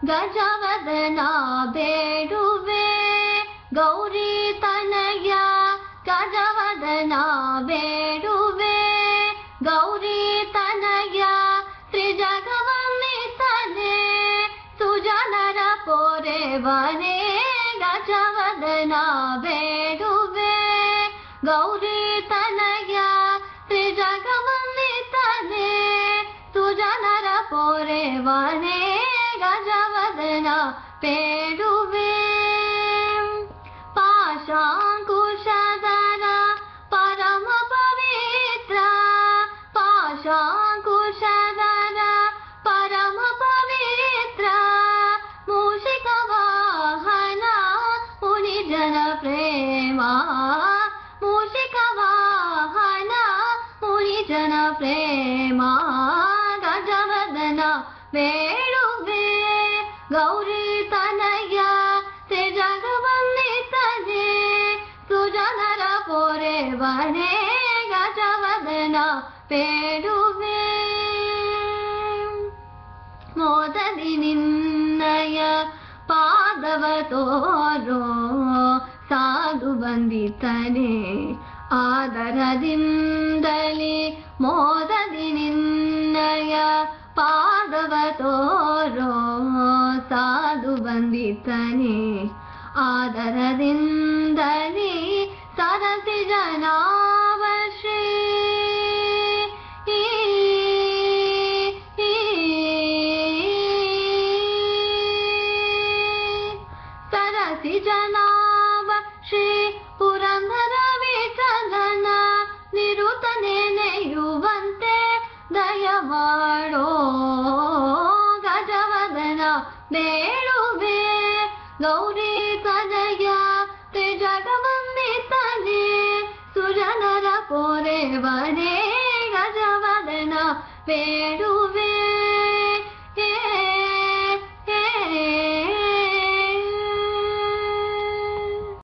ಗಜವದನ ಬೇಡುವೆ ಗೌರಿ ತನಯ ಗಜವದನ ಬೇಡುವೆ ಗೌರಿ ತನಯ ತ್ರಿಜಗವಂದಿತನೆ ಸುಜನರ ಪೊರೆವನೆ ಗಜವದನ ಬೇಡುವೆ ಗೌರಿ ತನಯ ತ್ರಿಜಗವಂದಿತನೆ ಸುಜನರ ಪೊರೆವನೆ ಗಜವದನ ಬೇಡುವೆ ಪಾಶಾಂಕುಶಧರ ಪರಮ ಪವಿತ್ರ ಪಾಶಾಂಕುಶಧರ ಪರಮ ಪವಿತ್ರ ಮೂಷಿಕ ವಾಹನ ಮುನಿಜನ ಪ್ರೇಮ ಮೂಷಿಕ ವಾಹನ ಮುನಿಜನ ಪ್ರೇಮ ಗಜವದನ ಬೇಡುವೆ ಗೌರಿ ತನಯ ತ್ರಿಜಗವಂದಿತನೆ ಸುಜನರ ಪೊರೆವನೆ ಗಜವದನ ಬೇಡುವೆ ಮೋದದಿ ನಿನ್ನಯ ಪಾದವ ತೋರೋ ಸಾಧು ಬಂದಿತನೆ ಆದರದಿಂದಲೇ ಮೋದದಿ ನಿನ್ನಯ ಪಾದವ ತೋರೋ ಸಾಧು ಬಂದಿತನೆ ಆದರದಿಂದಲೇ ಸರಸಿ ಜನಾವಶ್ರೀ ಸರಸಿ ಜನಾವ ಶ್ರೀ ಪುರಂದರ ವಿಠಲನ ನಿರುತನೆ ನೆಯುವಂತೆ ದಯಮಾಡೋ ಗಜವದನ ಬೇಡುವೆ ಗೌರಿ ತನಯ ತ್ರಿಜಗವಂದಿತನೆ ಸುಜನರ ಪೊರೆವನೆ ಗಜವದನ ಬೇಡುವೆ